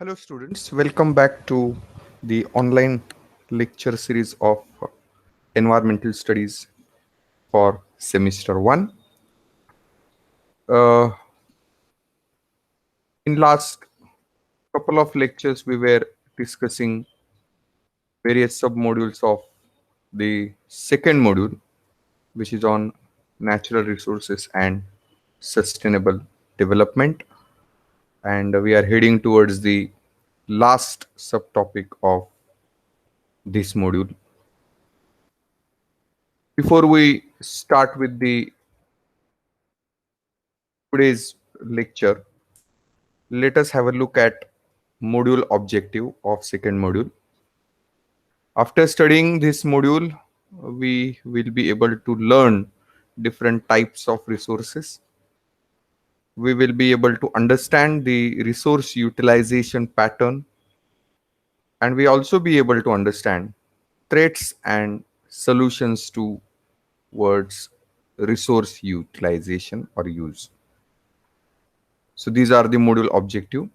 Hello, students. Welcome back to the online lecture series of environmental studies for semester one. Uh, in last couple of lectures, we were discussing various submodules of the second module, which is on natural resources and sustainable development, and we are heading towards the last subtopic of this module. Before we start with the today's lecture, let us have a look at module objective of second module. After studying this module, we will be able to learn different types of resources. We will be able to understand the resource utilization pattern, and we also be able to understand threats and solutions towards resource utilization or use. So these are the module objective.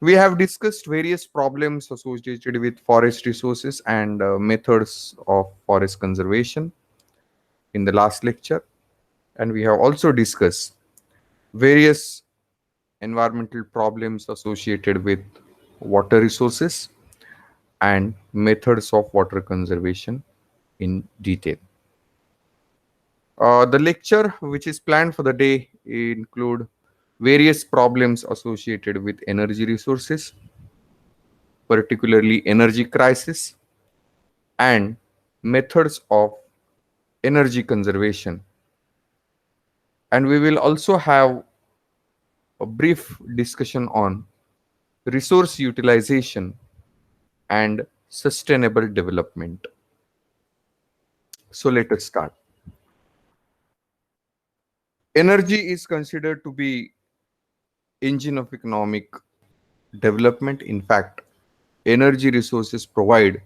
We have discussed various problems associated with forest resources and methods of forest conservation in the last lecture. And we have also discussed various environmental problems associated with water resources and methods of water conservation in detail. The lecture which is planned for the day include various problems associated with energy resources, particularly energy crisis, and methods of energy conservation. And we will also have a brief discussion on resource utilization and sustainable development. So let us start. Energy is considered to be engine of economic development. In fact, energy resources provide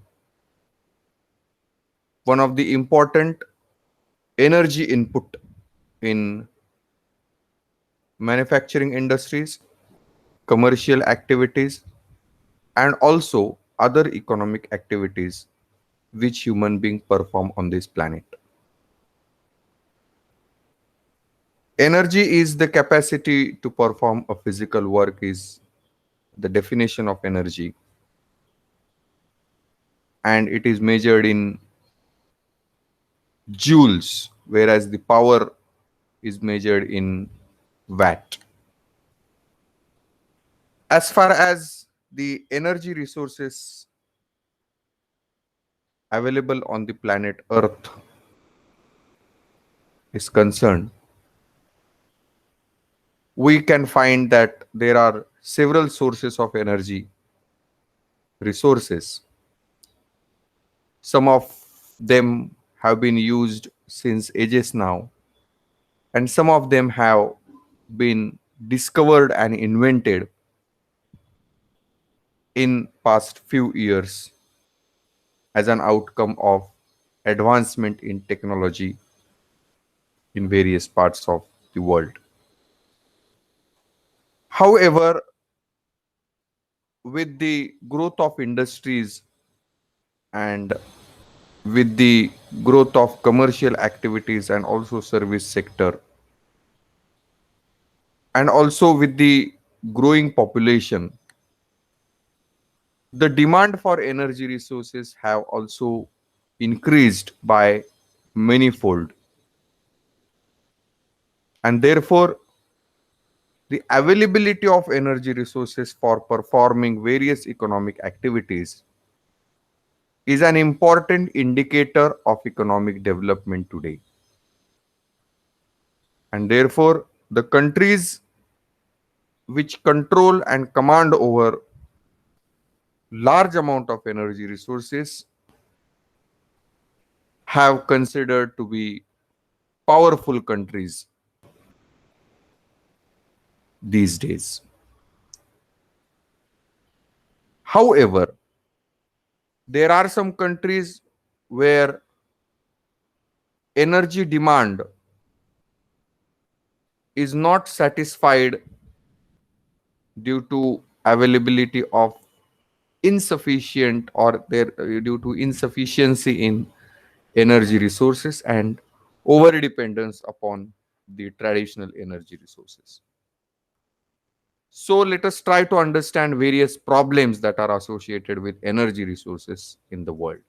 one of the important energy input in manufacturing industries, commercial activities, and also other economic activities which human beings perform on this planet. Energy is the capacity to perform a physical work is the definition of energy, and it is measured in joules, whereas the power is measured in watt. As far as the energy resources available on the planet Earth is concerned, we can find that there are several sources of energy resources. Some of them have been used since ages now, and some of them have been discovered and invented in past few years as an outcome of advancement in technology in various parts of the world. However, with the growth of industries and with the growth of commercial activities and also service sector, and also with the growing population, the demand for energy resources have also increased by manyfold, and therefore the availability of energy resources for performing various economic activities is an important indicator of economic development today. And therefore, the countries which control and command over large amount of energy resources have considered to be powerful countries these days. However, there are some countries where energy demand is not satisfied due to availability of insufficient or there due to insufficiency in energy resources and over dependence upon the traditional energy resources. So let us try to understand various problems that are associated with energy resources in the world.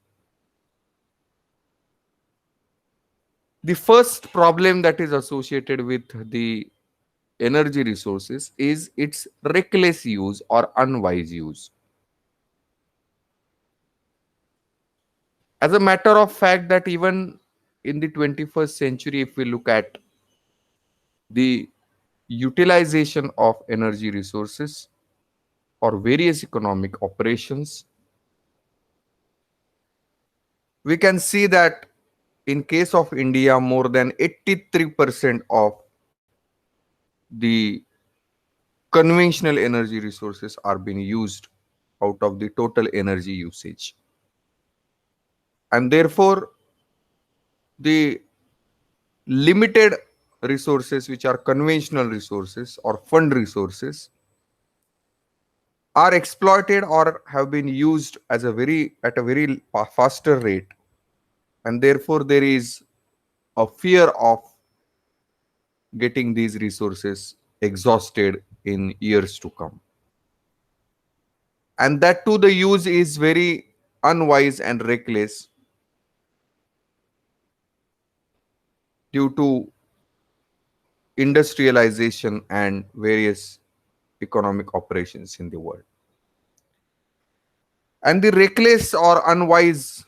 The first problem that is associated with the energy resources is its reckless use or unwise use. As a matter of fact, that even in the 21st century, if we look at the utilization of energy resources for various economic operations, we can see that in case of India, more than 83% of the conventional energy resources are being used out of the total energy usage. And therefore, the limited resources, which are conventional resources or fund resources, are exploited or have been used as a very at a very faster rate, and therefore there is a fear of getting these resources exhausted in years to come. And that too, the use is very unwise and reckless due to industrialization and various economic operations in the world. And the reckless or unwise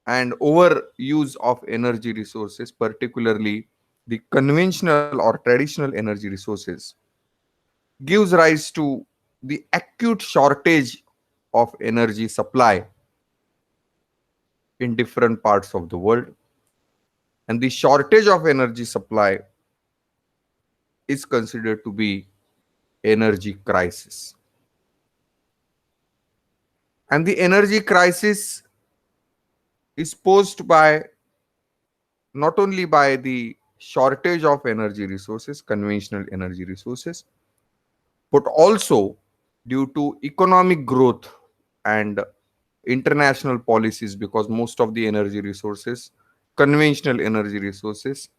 and overuse of energy resources, particularly the conventional or traditional energy resources, gives rise to the acute shortage of energy supply in different parts of the world. And the shortage of energy supply is considered to be energy crisis. And the energy crisis is posed by not only by the shortage of energy resources, conventional energy resources, but also due to economic growth and international policies, because most of the energy resources, conventional energy resources,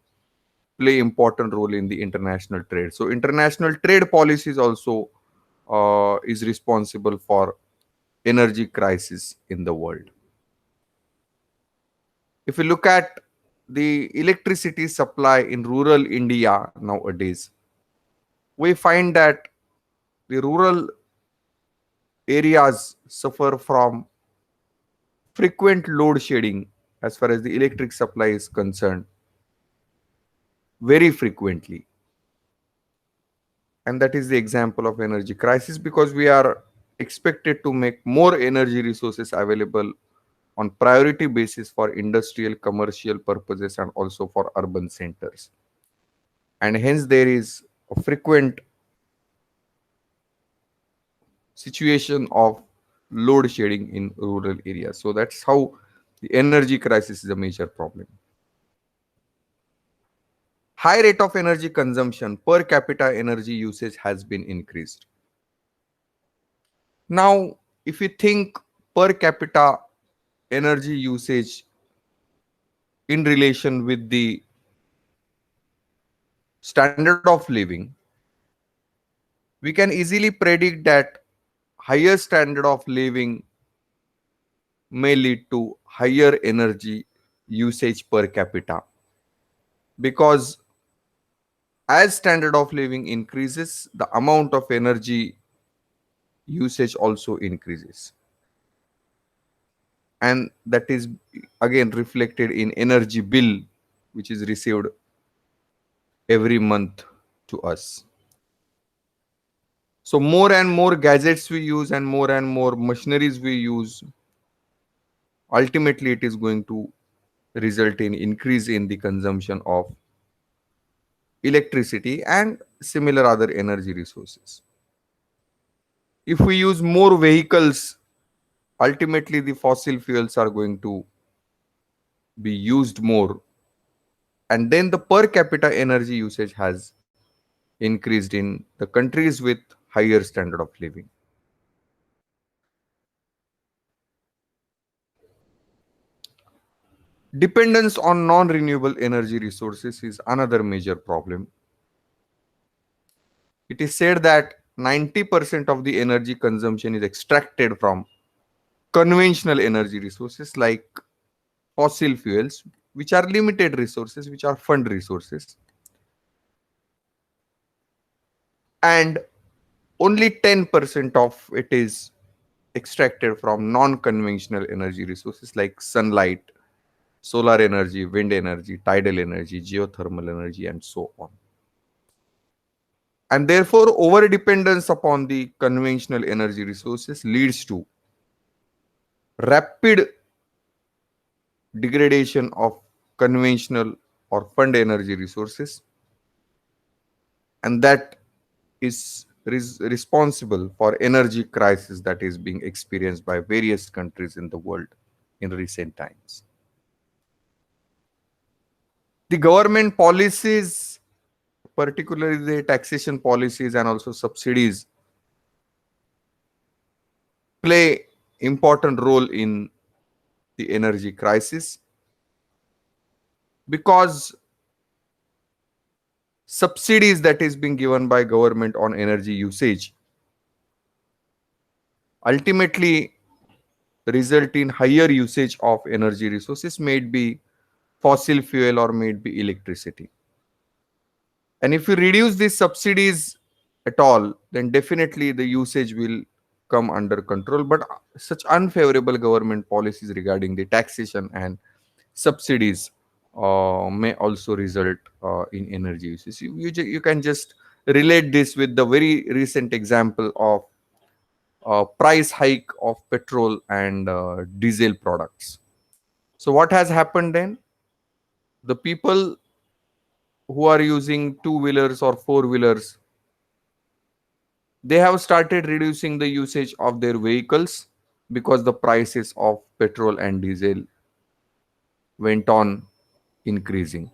play important role in the international trade. So international trade policies also is responsible for energy crisis in the world. If you look at the electricity supply in rural India nowadays, we find that the rural areas suffer from frequent load shedding as far as the electric supply is concerned, very frequently. And that is the example of energy crisis, because we are expected to make more energy resources available on priority basis for industrial, commercial purposes and also for urban centers. And hence there is a frequent situation of load shedding in rural areas. So that's how the energy crisis is a major problem. High rate of energy consumption, per capita energy usage has been increased. Now, if you think per capita energy usage in relation with the standard of living, we can easily predict that higher standard of living may lead to higher energy usage per capita, because as standard of living increases, the amount of energy usage also increases, and that is again reflected in energy bill which is received every month to us. So more and more gadgets we use and more machineries we use, ultimately it is going to result in increase in the consumption of electricity and similar other energy resources. If we use more vehicles, ultimately the fossil fuels are going to be used more, and then the per capita energy usage has increased in the countries with higher standard of living. Dependence on non-renewable energy resources is another major problem. It is said that 90% of the energy consumption is extracted from conventional energy resources like fossil fuels, which are limited resources, which are fund resources, and only 10% of it is extracted from non-conventional energy resources like sunlight, solar energy, wind energy, tidal energy, geothermal energy, and so on. And therefore, over dependence upon the conventional energy resources leads to rapid degradation of conventional or fund energy resources, and that is responsible for energy crisis that is being experienced by various countries in the world in recent times. The government policies, particularly the taxation policies and also subsidies, play important role in the energy crisis because subsidies that is being given by government on energy usage ultimately result in higher usage of energy resources, may it be fossil fuel or may it be electricity. And if you reduce these subsidies at all, then definitely the usage will come under control. But such unfavorable government policies regarding the taxation and subsidies may also result in energy usage. You can just relate this with the very recent example of price hike of petrol and diesel products. So what has happened then? The people who are using two-wheelers or four-wheelers, they have started reducing the usage of their vehicles because the prices of petrol and diesel went on increasing.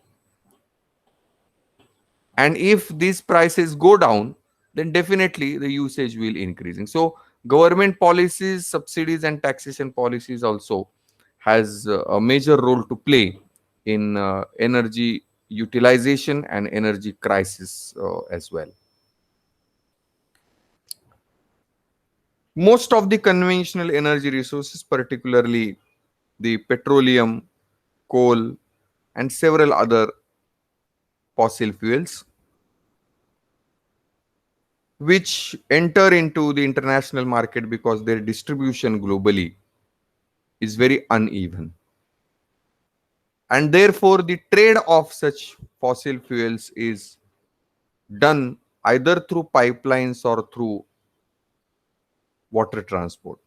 And if these prices go down, then definitely the usage will increasing. So government policies, subsidies, and taxation policies also has a major role to play in energy utilization and energy crisis as well. Most of the conventional energy resources, particularly the petroleum, coal, and several other fossil fuels, which enter into the international market because their distribution globally is very uneven. And therefore, the trade of such fossil fuels is done either through pipelines or through water transport.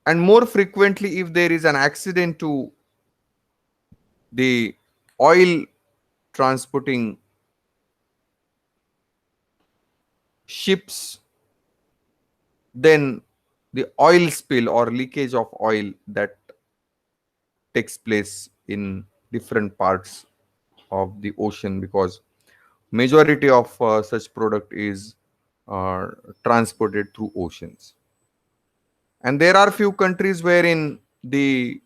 And more frequently, if there is an accident to the oil transporting ships, then the oil spill or leakage of oil that takes place in different parts of the ocean, because majority of such product is uh, transported through oceans. And there are few countries wherein the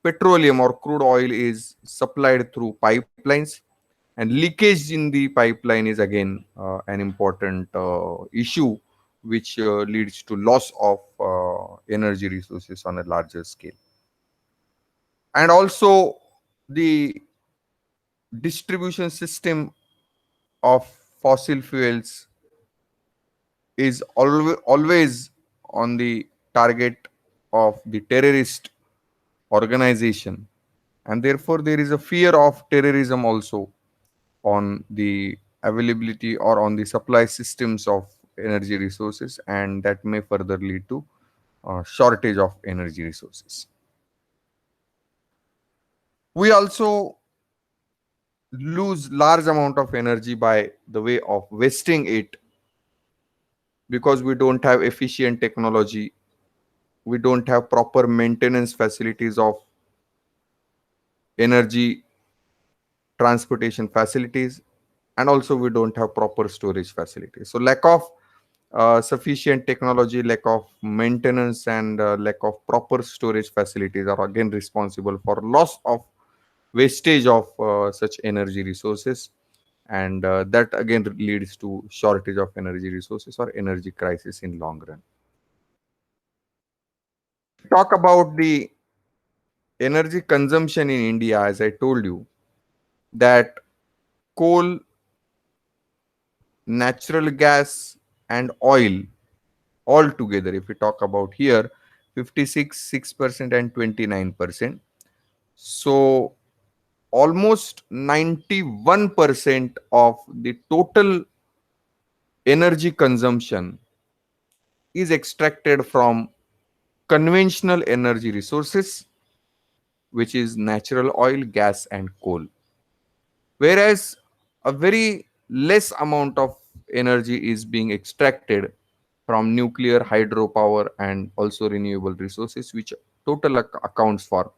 petroleum or crude oil is supplied through pipelines, and leakage in the pipeline is again an important issue which leads to loss of energy resources on a larger scale. And also the distribution system of fossil fuels is always on the target of the terrorist organization, and therefore there is a fear of terrorism also on the availability or on the supply systems of energy resources, and that may further lead to shortage of energy resources. We also lose large amount of energy by the way of wasting it because we don't have efficient technology, we don't have proper maintenance facilities of energy transportation facilities, and also we don't have proper storage facilities. So lack of sufficient technology, lack of maintenance, and lack of proper storage facilities are again responsible for loss of wastage of such energy resources, and that again leads to shortage of energy resources or energy crisis in long run. Talk about the energy consumption in India. As I told you, that coal, natural gas, and oil all together, if we talk about here, 56 6% and 29%. So almost 91% of the total energy consumption is extracted from conventional energy resources, which is natural oil, gas, and coal. Whereas a very less amount of energy is being extracted from nuclear, hydropower, and also renewable resources, which total accounts for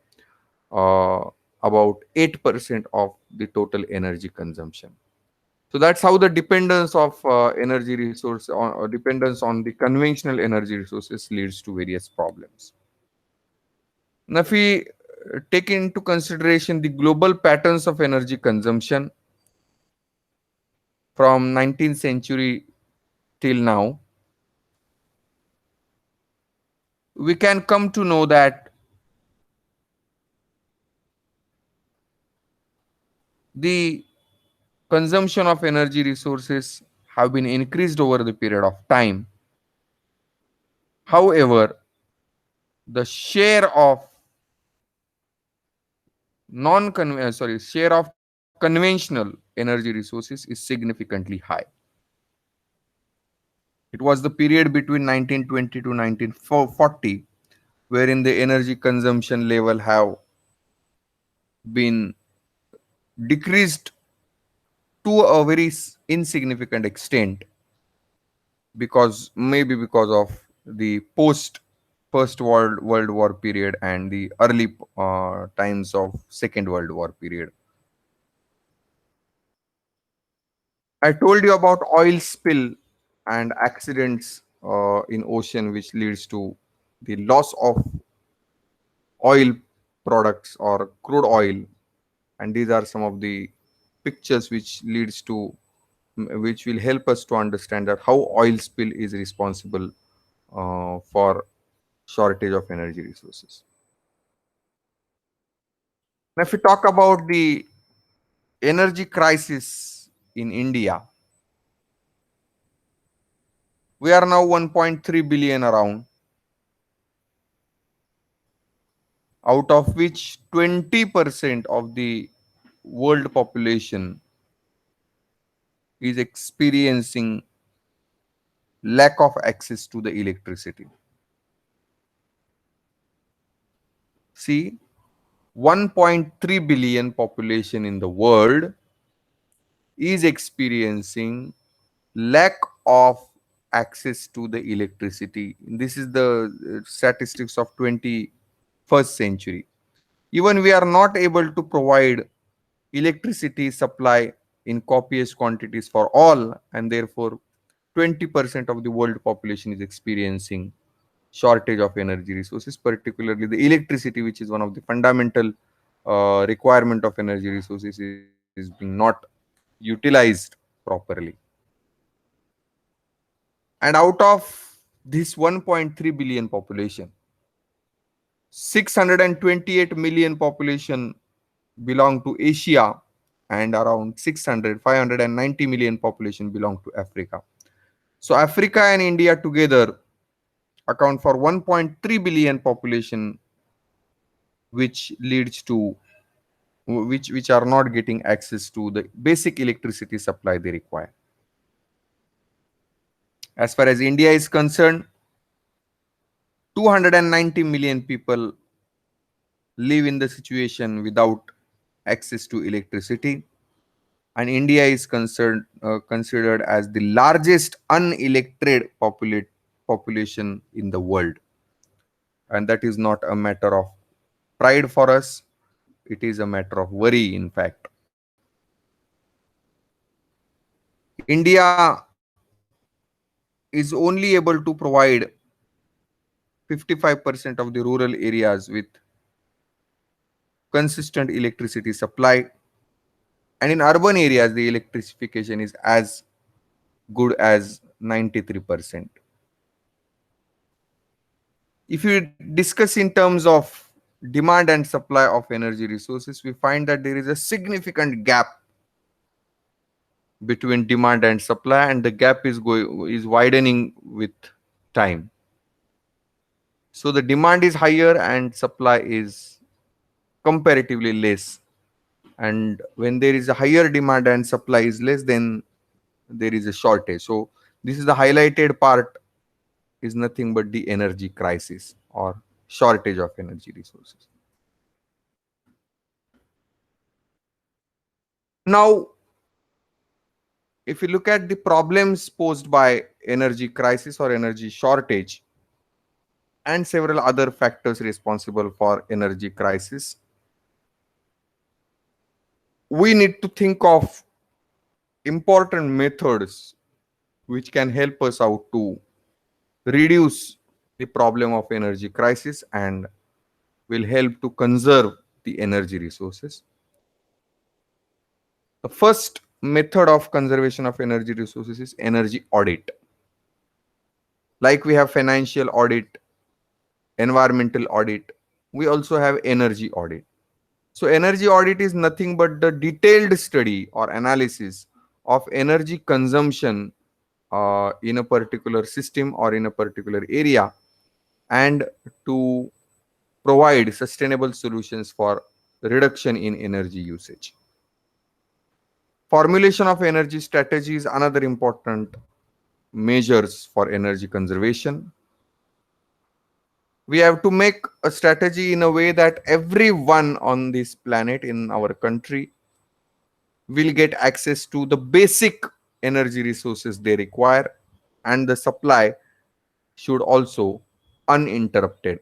uh, about 8% of the total energy consumption. So that's how the dependence of energy resource or dependence on the conventional energy resources leads to various problems. Now, if we take into consideration the global patterns of energy consumption from 19th century till now, we can come to know that the consumption of energy resources have been increased over the period of time. However, the share of share of conventional energy resources is significantly high. It was the period between 1920 to 1940 wherein the energy consumption level have been decreased to a very insignificant extent, because maybe because of the post first world war period and the early times of second world war period. I told you about oil spill and accidents in ocean, which leads to the loss of oil products or crude oil, and these are some of the pictures which leads to which will help us to understand that how oil spill is responsible for shortage of energy resources. Now, if we talk about the energy crisis in India, we are now 1.3 billion around, out of which 20% of the world population is experiencing lack of access to the electricity. See, 1.3 billion population in the world is experiencing lack of access to the electricity. This is the statistics of 21st century. Even we are not able to provide electricity supply in copious quantities for all, and therefore 20% of the world population is experiencing shortage of energy resources, particularly the electricity, which is one of the fundamental requirement of energy resources, is being not utilized properly. And out of this 1.3 billion population, 628 million population belong to Asia, and around 590 million population belong to Africa. So Africa and India together account for 1.3 billion population, which leads to which are not getting access to the basic electricity supply they require. As far as India is concerned, 290 million people live in the situation without access to electricity, and India is considered as the largest unelected population in the world. And that is not a matter of pride for us, it is a matter of worry, in fact. India is only able to provide 55% of the rural areas with consistent electricity supply, and in urban areas the electrification is as good as 93%. If you discuss in terms of demand and supply of energy resources, we find that there is a significant gap between demand and supply, and the gap is widening with time. So the demand is higher and supply is comparatively less. And when there is a higher demand and supply is less, then there is a shortage. So this is the highlighted part, is nothing but the energy crisis or shortage of energy resources. Now, if you look at the problems posed by energy crisis or energy shortage and several other factors responsible for energy crisis, we need to think of important methods which can help us out to reduce the problem of energy crisis and will help to conserve the energy resources. The first method of conservation of energy resources is energy audit. Like we have financial audit, environmental audit, we also have energy audit. So energy audit is nothing but the detailed study or analysis of energy consumption in a particular system or in a particular area, and to provide sustainable solutions for reduction in energy usage. Formulation of energy strategy is another important measures for energy conservation. We have to make a strategy in a way that everyone on this planet in our country will get access to the basic energy resources they require, and the supply should also uninterrupted.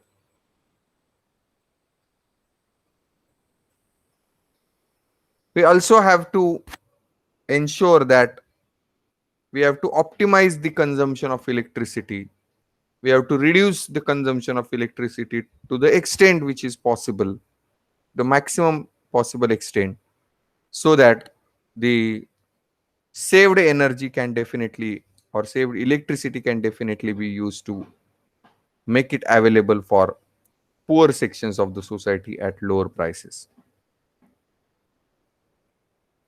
We also have to ensure that we have to optimize the consumption of electricity. We have to reduce the consumption of electricity to the extent which is possible, the maximum possible extent, so that the saved energy can definitely, or saved electricity can definitely be used to make it available for poor sections of the society at lower prices.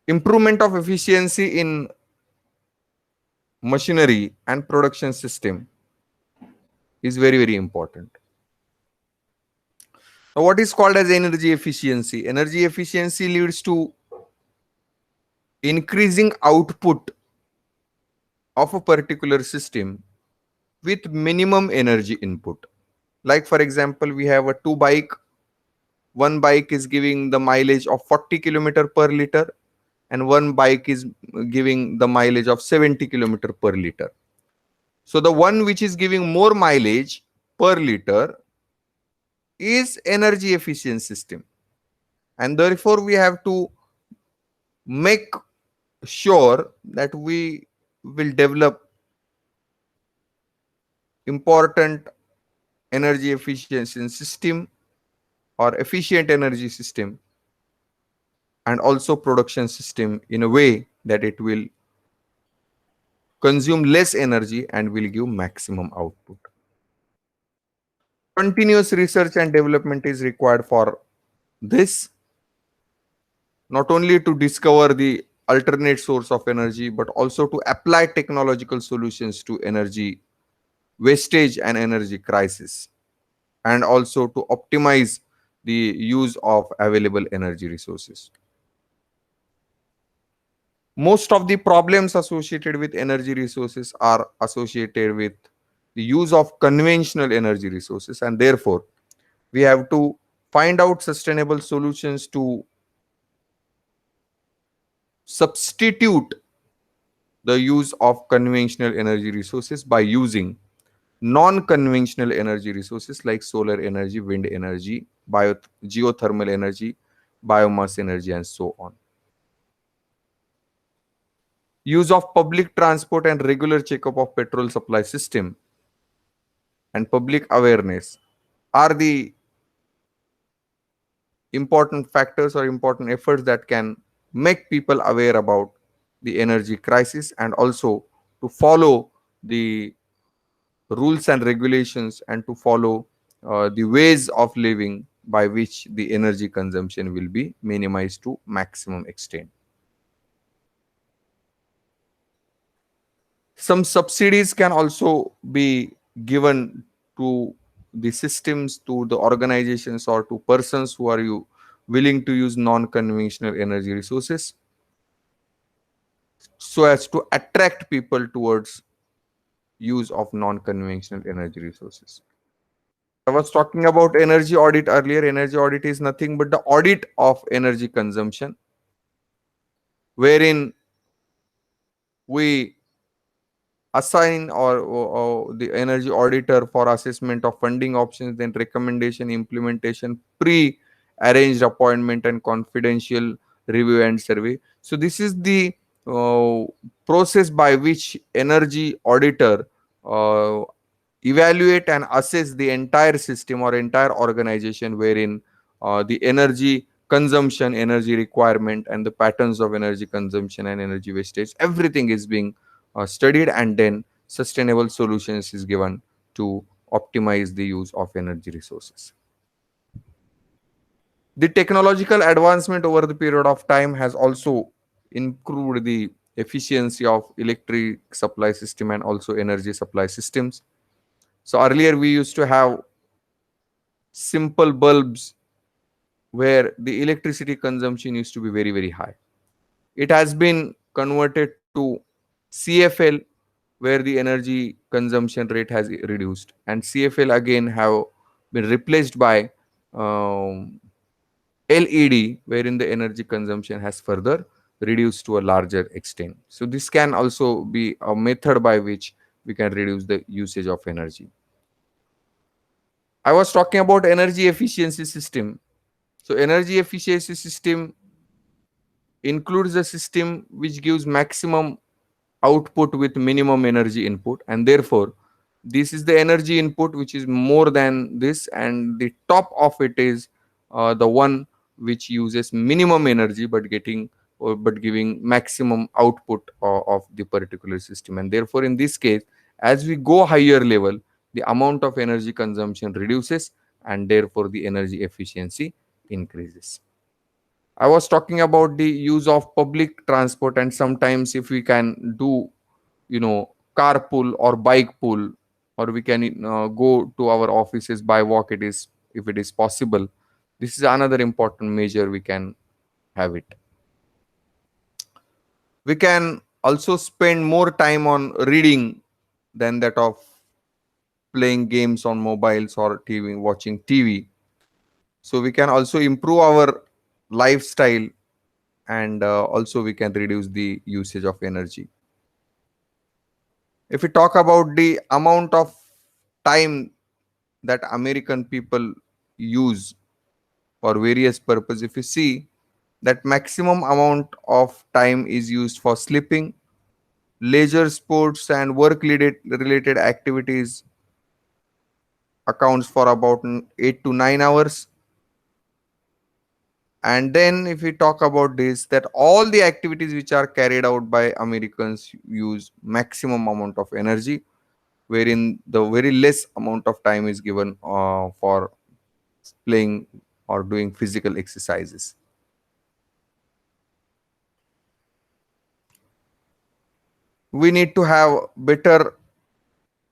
Improvement of efficiency in machinery and production system is very, very important. Now, what is called as energy efficiency? Energy efficiency leads to increasing output of a particular system with minimum energy input. Like for example, we have a two bike. One bike is giving the mileage of 40 kilometer per liter, and one bike is giving the mileage of 70 kilometer per liter. So the one which is giving more mileage per liter is energy efficient system, and therefore we have to make sure that we will develop important energy efficiency system or efficient energy system, and also production system in a way that it will consume less energy and will give maximum output. Continuous research and development is required for this, not only to discover the alternate source of energy, but also to apply technological solutions to energy wastage and energy crisis, and also to optimize the use of available energy resources. Most of the problems associated with energy resources are associated with the use of conventional energy resources, and therefore we have to find out sustainable solutions to substitute the use of conventional energy resources by using non-conventional energy resources like solar energy, wind energy, geothermal energy, biomass energy, and so on. Use of public transport and regular checkup of petrol supply system and public awareness are the important factors or important efforts that can make people aware about the energy crisis, and also to follow the rules and regulations, and to follow the ways of living by which the energy consumption will be minimized to maximum extent. Some subsidies can also be given to the systems, to the organizations, or to persons who are willing to use non-conventional energy resources, so as to attract people towards use of non-conventional energy resources. I was talking about energy audit earlier. Energy audit is nothing but the audit of energy consumption, wherein we assign or the energy auditor for assessment of funding options, then recommendation, implementation, pre-arranged appointment, and confidential review and survey. So this is the uh, process by which energy auditor uh, evaluate and assess the entire system or entire organization, wherein the energy consumption, energy requirement, and the patterns of energy consumption and energy wastage, everything is being studied, and then sustainable solutions is given to optimize the use of energy resources. The technological advancement over the period of time has also improved the efficiency of electric supply system and also energy supply systems. So earlier we used to have simple bulbs where the electricity consumption used to be very, very high. It has been converted to CFL, where the energy consumption rate has reduced, and CFL again have been replaced by LED, wherein the energy consumption has further reduced to a larger extent. So this can also be a method by which we can reduce the usage of energy. I was talking about energy efficiency system. So energy efficiency system includes a system which gives maximum output with minimum energy input, and therefore this is the energy input which is more than this, and the top of it is the one which uses minimum energy but getting or but giving maximum output of the particular system. And therefore in this case, as we go higher level, the amount of energy consumption reduces, and therefore the energy efficiency increases. I was talking about the use of public transport, and sometimes if we can do, carpool or bike pool, or we can go to our offices by walk, it is, if it is possible. This is another important measure we can have it. We can also spend more time on reading than that of playing games on mobiles or TV, watching TV. So we can also improve our lifestyle, and also we can reduce the usage of energy. If we talk about the amount of time that American people use for various purpose, if you see that maximum amount of time is used for sleeping, leisure sports, and work related activities accounts for about 8 to 9 hours. And then if we talk about this, that all the activities which are carried out by Americans use maximum amount of energy, wherein the very less amount of time is given for playing or doing physical exercises. We need to have better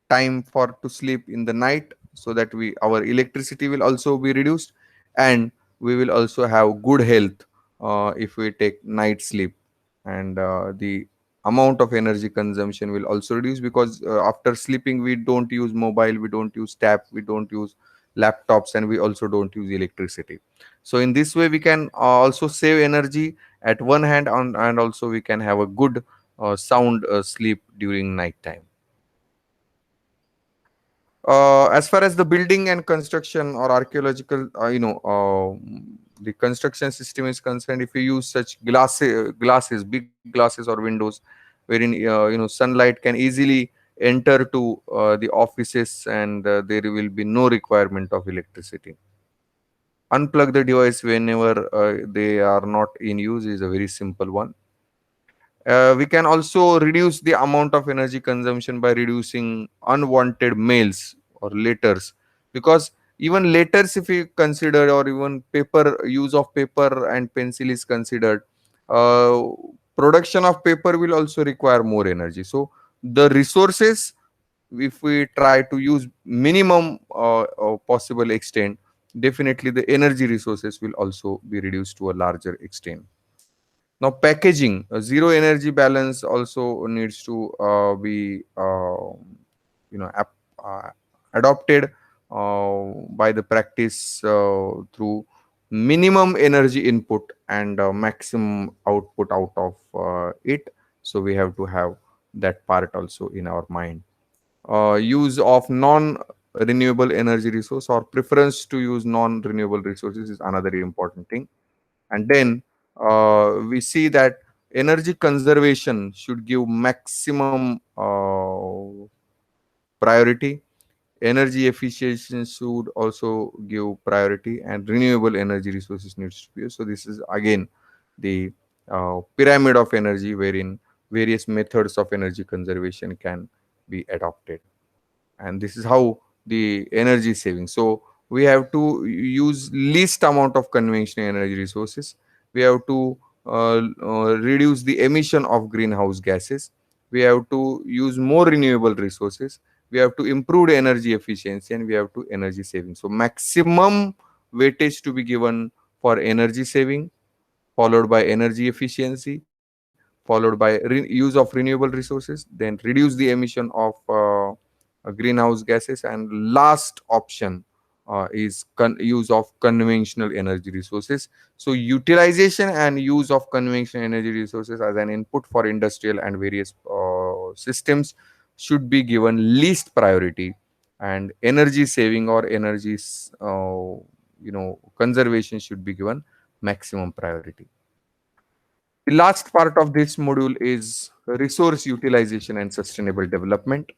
time for to sleep in the night, so that we our electricity will also be reduced, and we will also have good health if we take night sleep, and the amount of energy consumption will also reduce, because after sleeping we don't use mobile, we don't use tab, we don't use laptops, and we also don't use electricity. So in this way we can also save energy at one hand, and also we can have a good sound sleep during night time. As far as the building and construction or archaeological, the construction system is concerned, if you use such glasses, big glasses or windows, where wherein sunlight can easily enter to the offices, and there will be no requirement of electricity. Unplug the device whenever they are not in use is a very simple one. We can also reduce the amount of energy consumption by reducing unwanted mails or letters, because even letters, if we consider, or even paper, use of paper and pencil is considered, uh, production of paper will also require more energy. So the resources, if we try to use minimum possible extent, definitely the energy resources will also be reduced to a larger extent. Now, packaging, zero energy balance also needs to be uh, adopted by the practice through minimum energy input and maximum output out of it. So we have to have that part also in our mind. Use of non renewable energy resource, or preference to use non renewable resources, is another important thing. And then we see that energy conservation should give maximum priority. Energy efficiency should also give priority, and renewable energy resources needs to be used. So this is again the pyramid of energy, wherein various methods of energy conservation can be adopted, and this is how the energy saving. So we have to use least amount of conventional energy resources. We have to reduce the emission of greenhouse gases. We have to use more renewable resources. We have to improve energy efficiency, and we have to energy saving. So maximum weightage to be given for energy saving, followed by energy efficiency, followed by use of renewable resources, then reduce the emission of greenhouse gases, and last option is use of conventional energy resources. So utilization and use of conventional energy resources as an input for industrial and various systems should be given least priority, and energy saving or energy conservation should be given maximum priority. The last part of this module is resource utilization and sustainable development.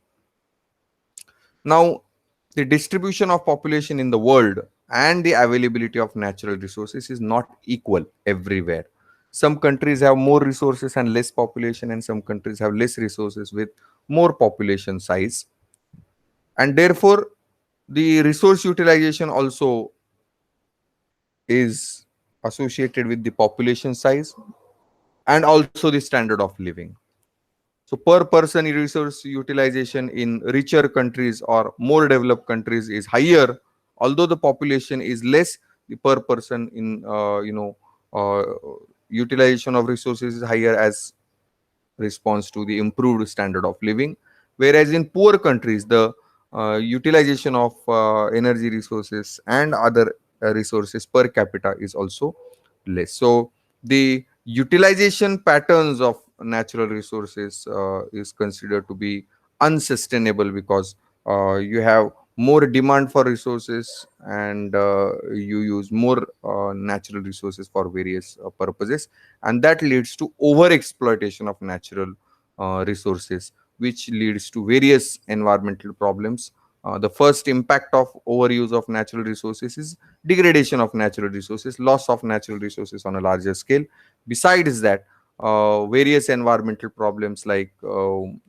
Now, the distribution of population in the world and the availability of natural resources is not equal everywhere. Some countries have more resources and less population, and some countries have less resources with more population size. And therefore, the resource utilization also is associated with the population size and also the standard of living. So per person resource utilization in richer countries or more developed countries is higher, although the population is less. The per person in uh, utilization of resources is higher as response to the improved standard of living. Whereas in poor countries, the utilization of energy resources and other resources per capita is also less. So the utilization patterns of natural resources is considered to be unsustainable, because you have more demand for resources, and you use more natural resources for various purposes, and that leads to over exploitation of natural resources, which leads to various environmental problems. The first impact of overuse of natural resources is degradation of natural resources, loss of natural resources on a larger scale. Besides that, various environmental problems like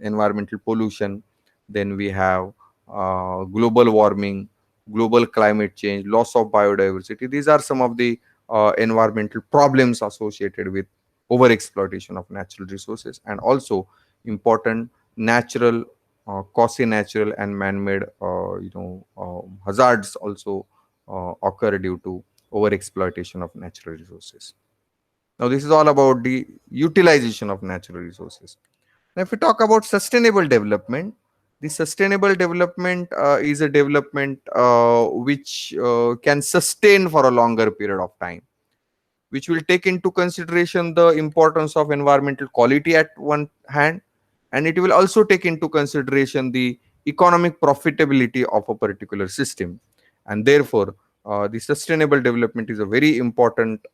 environmental pollution, then we have global warming, global climate change, loss of biodiversity. These are some of the environmental problems associated with over exploitation of natural resources, and also important natural, quasi natural and man-made hazards also occur due to over exploitation of natural resources. Now this is all about the utilization of natural resources. Now if we talk about sustainable development, the sustainable development is a development which can sustain for a longer period of time, which will take into consideration the importance of environmental quality at one hand, and it will also take into consideration the economic profitability of a particular system. And therefore, the sustainable development is a very important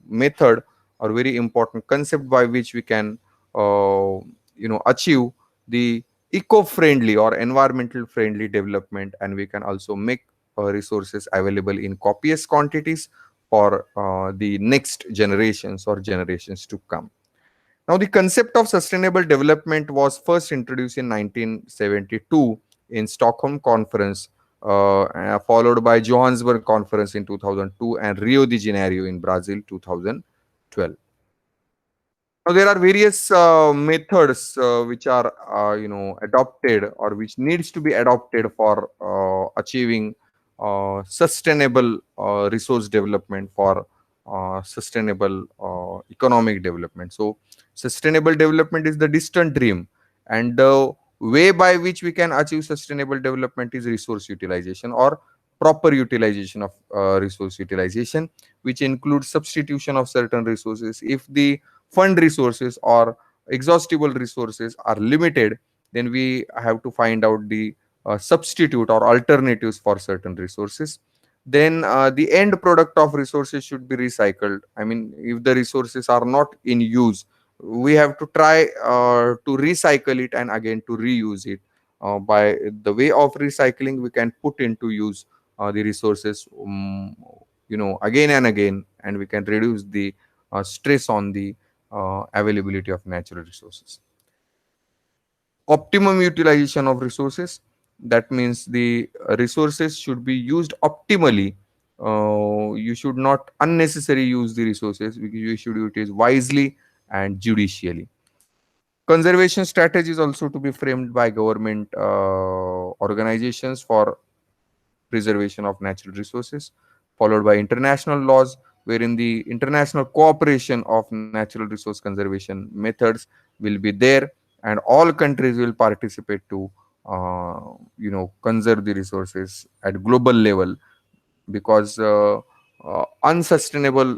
method or very important concept by which we can achieve the eco-friendly or environmental friendly development, and we can also make resources available in copious quantities for the next generations or generations to come. Now, the concept of sustainable development was first introduced in 1972 in Stockholm Conference, followed by Johannesburg Conference in 2002 and Rio de Janeiro in Brazil 2012. Now, there are various methods which are adopted or which needs to be adopted for achieving sustainable resource development, for sustainable economic development. So sustainable development is the distant dream, and the way by which we can achieve sustainable development is resource utilization or proper utilization of resource utilization, which includes substitution of certain resources. If the fund resources or exhaustible resources are limited, then we have to find out the substitute or alternatives for certain resources. Then the end product of resources should be recycled. I mean, if the resources are not in use, we have to try to recycle it and again to reuse it. By the way of recycling, we can put into use the resources again and again, and we can reduce the stress on the availability of natural resources. Optimum utilization of resources, that means the resources should be used optimally. You should not unnecessarily use the resources, you should use it wisely and judicially. Conservation strategies also to be framed by government organizations for preservation of natural resources, followed by international laws, wherein the international cooperation of natural resource conservation methods will be there, and all countries will participate to conserve the resources at global level, because unsustainable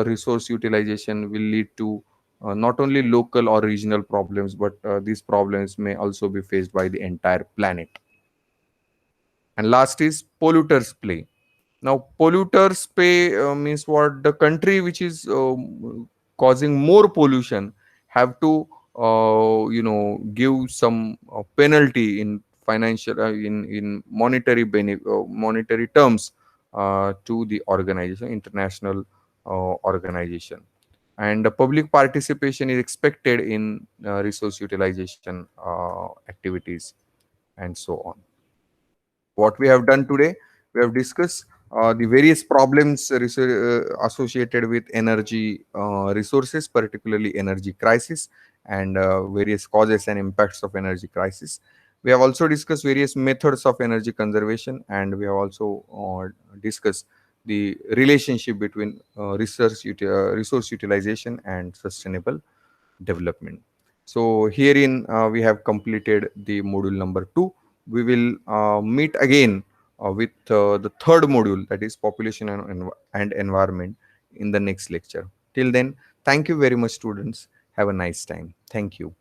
resource utilization will lead to not only local or regional problems, but these problems may also be faced by the entire planet. And last is polluters play. Now, polluters pay means what? The country which is causing more pollution have to, give some penalty in financial, in monetary terms to the organization, international organization. And the public participation is expected in resource utilization activities, and so on. What we have done today, we have discussed the various problems associated with energy resources, particularly energy crisis, and various causes and impacts of energy crisis. We have also discussed various methods of energy conservation, and we have also discussed the relationship between resource utilization and sustainable development. So herein we have completed the module number 2. We will meet again with the third module, that is population and environment, in the next lecture. Till then, thank you very much, students. Have a nice time. Thank you.